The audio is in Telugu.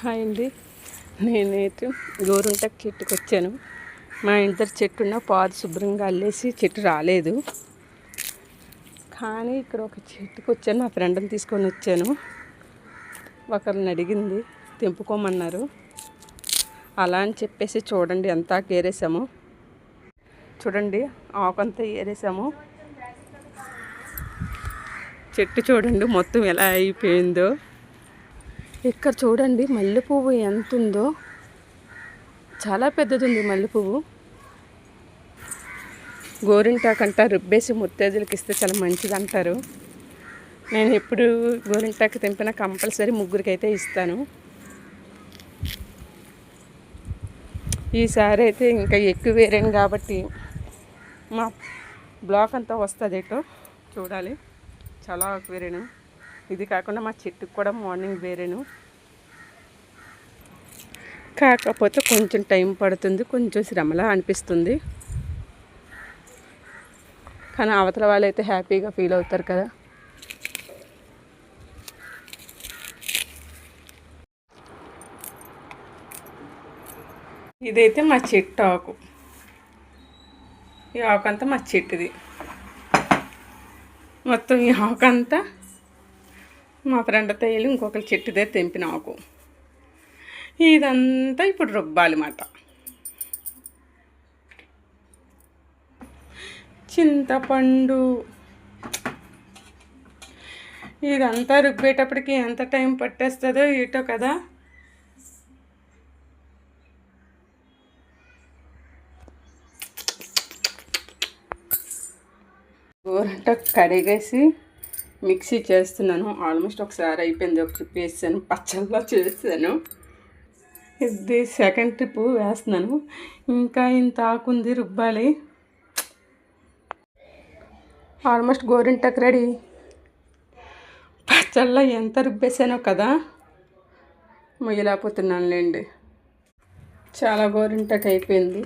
హాయ్ అండి. నేనైతే గోరుంటకు చెట్టుకు వచ్చాను. మా ఇంటి చెట్టున్న పాదు శుభ్రంగా అల్లేసి చెట్టు రాలేదు. కానీ ఇక్కడ ఒక చెట్టుకు వచ్చాను. మా ఫ్రెండ్ని తీసుకొని వచ్చాను. ఒకరిని అడిగింది తెంపుకోమన్నారు. అలా అని చెప్పేసి చూడండి ఎంత ఏరేసాము. చూడండి ఆకంతా ఏరేసాము. చెట్టు చూడండి మొత్తం ఎలా అయిపోయిందో. ఇక్కడ చూడండి మల్లెపువ్వు ఎంత ఉందో, చాలా పెద్దది ఉంది మల్లెపువ్వు. గోరింటాకంట రుబ్బేసి ముత్తైదులకి ఇస్తే చాలా మంచిది అంటారు. నేను ఎప్పుడు గోరింటాకు తెంపినా కంపల్సరీ ముగ్గురికి అయితే ఇస్తాను. ఈసారి అయితే ఇంకా ఎక్కువ వేరాను కాబట్టి మా బ్లాక్ అంతా వస్తుంది ఏటో చూడాలి. చాలా వేరాను. ఇది కాకుండా మా చెట్టుకు కూడా మార్నింగ్ వేరాను. కాకపోతే కొంచెం టైం పడుతుంది, కొంచెం శ్రమలా అనిపిస్తుంది. కానీ అవతల వాళ్ళు అయితే హ్యాపీగా ఫీల్ అవుతారు కదా. ఇదైతే మా చెట్టు ఆకు. ఈ ఆకంతా మా చెట్టుది. మొత్తం ఈ ఆకంతా మా ఫ్రెండ్తో వెళ్ళి ఇంకొకరి చెట్టు దగ్గర తెంపిన ఆకు. ఇదంతా ఇప్పుడు రుబ్బాలి మాట. చింతపండు ఇదంతా రుబ్బేటప్పటికి ఎంత టైం పట్టేస్తుందో ఏటో కదా. గోరంట కడిగేసి మిక్సీ చేస్తున్నాను. ఆల్మోస్ట్ ఒకసారి అయిపోయింది. ఒక ట్రిప్ వేసాను, పచ్చళ్ళలో చేసాను. ఇది సెకండ్ ట్రిప్ వేస్తున్నాను. ఇంకా ఇంత ఆకుంది రుబ్బాలి. Almost గోరింటకు ready. పచ్చళ్ళలో ఎంత రుబ్బేసానో కదా, మొయ్యలేకపోతున్నానులేండి. చాలా గోరింటకు అయిపోయింది.